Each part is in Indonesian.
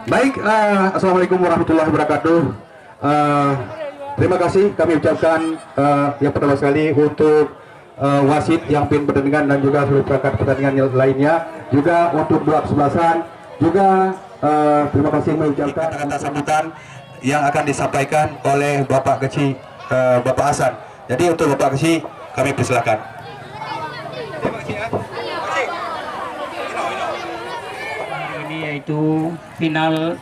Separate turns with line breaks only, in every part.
Baik, assalamualaikum warahmatullahi wabarakatuh. Eh, Terima kasih kami ucapkan yang pertama sekali untuk wasit yang pimpin pertandingan dan juga seluruh perangkat pertandingan yang lainnya, juga untuk dua kesebelasan, juga terima kasih mengucapkan atas sambutan yang akan disampaikan oleh Bapak Keci, Bapak Hasan. Jadi untuk Bapak Keci kami persilakan.
Ini yaitu final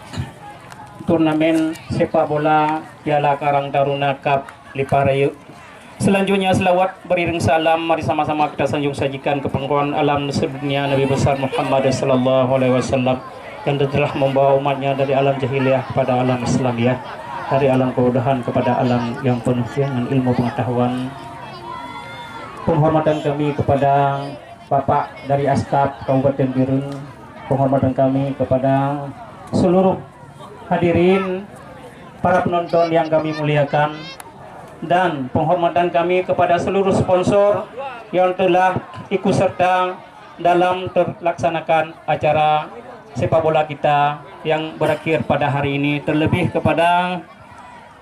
turnamen sepak bola Piala Karang Taruna Cup Liparayu. Selanjutnya selawat beriring salam, mari sama-sama kita sanjung sajikan ke pengkawan alam sedunia Nabi besar Muhammad sallallahu alaihi wasallam yang telah membawa umatnya dari alam jahiliyah kepada alam Islamiyah, dari alam kebodohan kepada alam yang penuh dengan ilmu pengetahuan. Penghormatan kami kepada Bapak dari Askap Kabupaten Birun, penghormatan kami kepada seluruh hadirin, para penonton yang kami muliakan, dan penghormatan kami kepada seluruh sponsor yang telah ikut serta dalam terlaksanakan acara sepak bola kita yang berakhir pada hari ini, terlebih kepada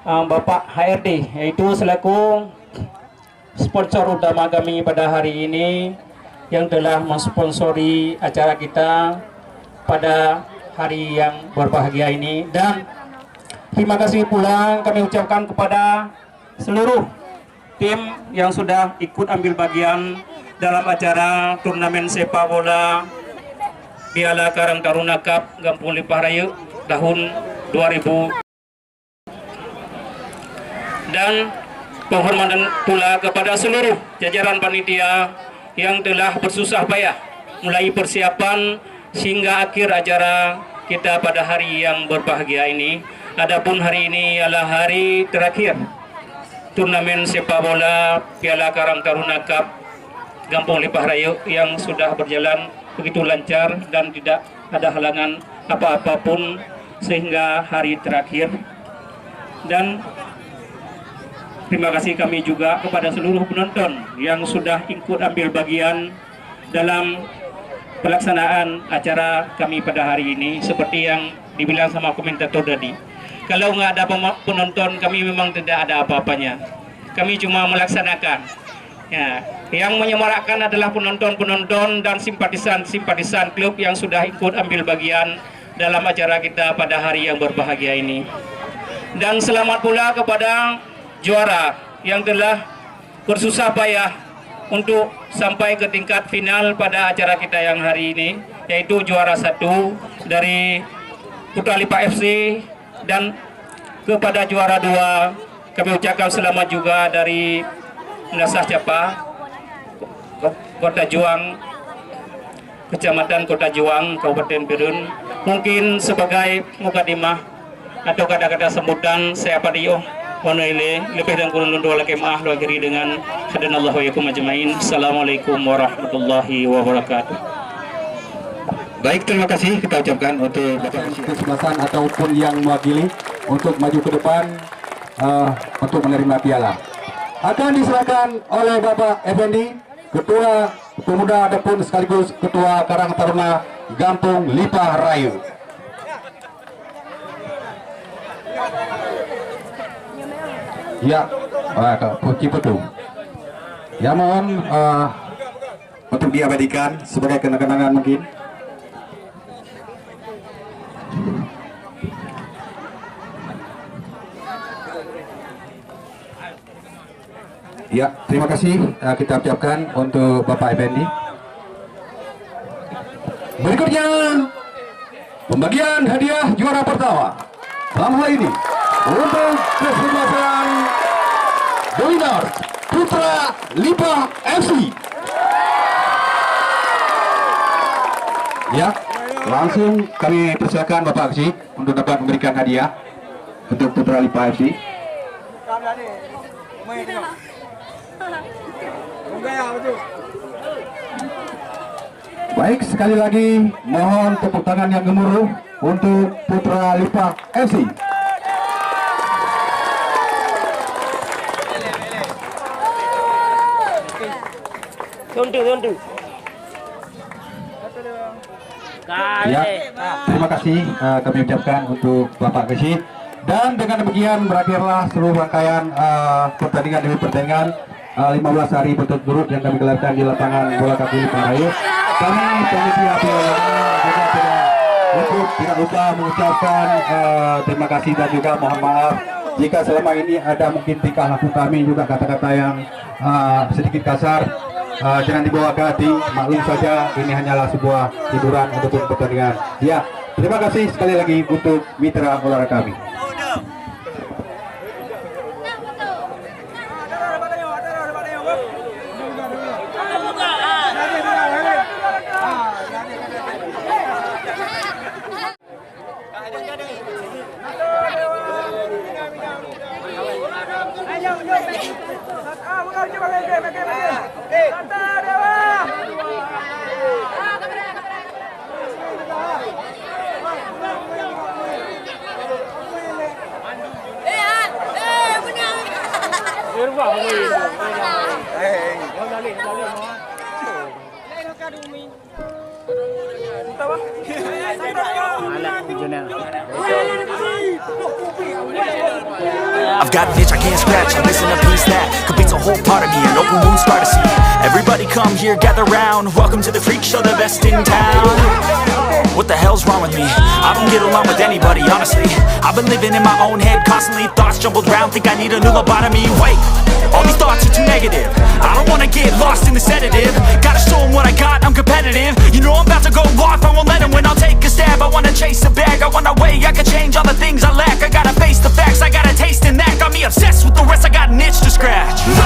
Bapak HRD, yaitu selaku sponsor utama kami pada hari ini yang telah mensponsori acara kita pada hari yang berbahagia ini. Dan terima kasih pula kami ucapkan kepada seluruh tim yang sudah ikut ambil bagian dalam acara turnamen sepak bola Piala Karang Taruna Cup Gampung Liparayu tahun 2000. Dan penghormatan pula kepada seluruh jajaran panitia yang telah bersusah payah mulai persiapan sehingga akhir acara kita pada hari yang berbahagia ini. Adapun hari ini adalah hari terakhir turnamen sepak bola Piala Karang Taruna Cup Gampung Liparayu yang sudah berjalan begitu lancar dan tidak ada halangan apa-apapun sehingga hari terakhir. Dan terima kasih kami juga kepada seluruh penonton yang sudah ikut ambil bagian dalam pelaksanaan acara kami pada hari ini. Seperti yang dibilang sama komentator tadi, kalau nggak ada penonton kami memang tidak ada apa-apanya, kami cuma melaksanakan ya. Yang menyemarakkan adalah penonton-penonton dan simpatisan-simpatisan klub yang sudah ikut ambil bagian dalam acara kita pada hari yang berbahagia ini. Dan selamat pula kepada juara yang telah bersusah payah untuk sampai ke tingkat final pada acara kita yang hari ini, yaitu juara 1 dari Putra Lipa FC, dan kepada juara 2 kami ucapkan selamat juga dari Nasah Capa, Kota Juang, Kecamatan Kota Juang, Kabupaten Birun. Mungkin sebagai mukadimah atau kata-kata sambutan saya Padio Wanele lebih dan kurang dua lagi maaf lo akhiri dengan hadanallahu yakum ajmain. Assalamualaikum warahmatullahi wabarakatuh.
Baik, terima kasih kita ucapkan untuk Bapak kesebelasan ataupun yang mewakili untuk maju ke depan untuk menerima piala. Akan diserahkan oleh Bapak Effendi, Ketua Pemuda ataupun sekaligus Ketua Karang Taruna Gampung Liparayu. Ya, Cipetung. Ya, mohon untuk diabadikan sebagai kenang-kenangan mungkin. Ya, terima kasih kita ucapkan untuk Bapak Effendi. Berikutnya pembagian hadiah juara pertama. Dalam hal ini untuk kesebelasan The Winner Putra Lipa FC. Ya, langsung kami persilakan Bapak Aksi untuk dapat memberikan hadiah untuk Putra Lipa FC. Baik, sekali lagi mohon tepuk tangan yang gemuruh untuk Putra Lipa FC.
Tundu.
Ya, terima kasih kami ucapkan untuk Bapak Gesit. Dan dengan demikian berakhirlah seluruh rangkaian pertandingan demi pertandingan 15 hari berturut-turut yang kami gelarkan di lapangan bola kaki Parahit. Kami panitia tidak lupa mengucapkan terima kasih dan juga mohon maaf jika selama ini ada mungkin tingkah laku kami juga kata-kata yang sedikit kasar. Jangan dibawa ke hati, maklum saja ini hanyalah sebuah hiburan ataupun pertandingan. Ya, terima kasih sekali lagi untuk mitra olahraga kami.
I've got an itch I can't scratch, I'm missing a piece that completes a whole part of me, an open wound scar to see. Everybody come here, gather round, welcome to the freak show, the best in town. What the hell's wrong with me? I don't get along with anybody, honestly. I've been living in my own head constantly, thoughts jumbled round, think I need a new lobotomy. Wait, all these thoughts are too negative, I don't wanna get lost in the sedative. Gotta show them what I got, I'm competitive. You know I'm about to go off, I won't let them win, I'll take a stab. I wanna chase a bag, I wanna weigh, I can change all the things I lack. I gotta face the facts, I got a taste in that. Got me obsessed with the rest, I got an itch to scratch. No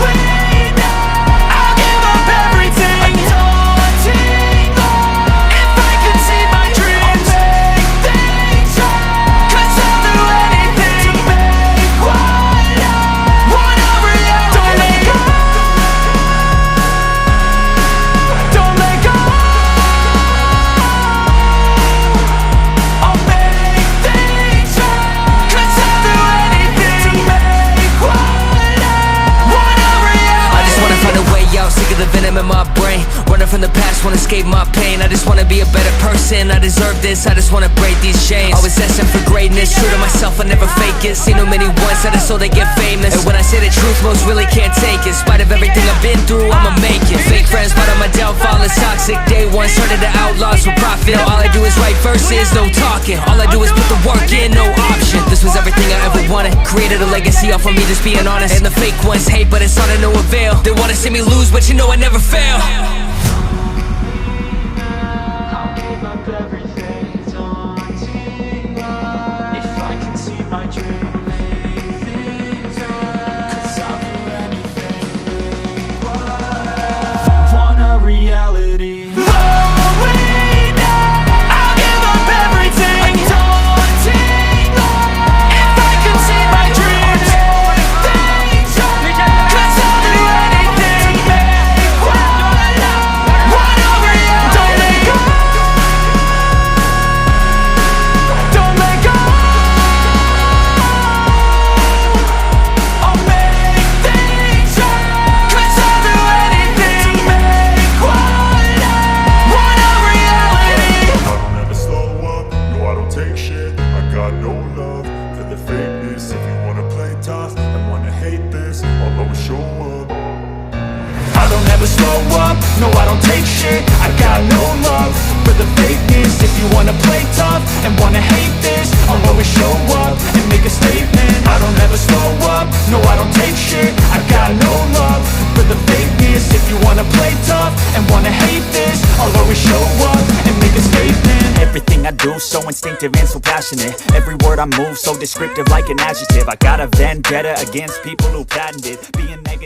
way now, I'll give up everything. If I could see my dreams, I'll make things right. 'Cause I'll do anything to make what I want a reality. Don't let go, don't let go. I'll make things right. 'Cause I'll do anything to make what I want a reality.
I just wanna find a way out, sick of the venom in my brain. Running from the past, wanna escape my pain. I just wanna be a better person, I deserve this. I just wanna break these chains. Always asking for greatness, true to myself, I never fake it. Seen too many once, I just so they get famous. And when I say the truth, most really can't take it. In spite of everything I've been through, I'ma make it. Fake friends, part of my downfall is toxic. Day one, started to outlaws for profit. Now all I do is write verses, no talking. All I do is put the work in, no option. This was everything I ever wanted. Created a legacy off of me, just being honest. And the fake ones hate, but it's all to no avail. They wanna see me lose, but you know I never fail.
I'll give up everything, daunting if I can see my dream, make things right. 'Cause I'll do anything, make what I want a reality. No way now, I'll give up everything, daunting if I can see my dreams, make things right. 'Cause I'll do anything to make what I want a reality. Don't let go, don't let go. I'll make things right. 'Cause I'll do anything to make what I want a reality.
I don't ever slow up, no I don't take shit. I got no love for the fakeness. If you wanna play tough and wanna hate this, I'll always show up.
I don't ever slow up, no I don't take shit. I got no love for the fakeness. If you wanna play tough and wanna hate this, I'll always show up and make a statement. I don't ever slow up, no I don't take shit. I got no love for the fakeness. If you wanna play tough and wanna hate this, I'll always show up and make a statement. Everything I do so instinctive and so passionate. Every word I move so descriptive like an adjective. I got a vendetta against people who patented being negative.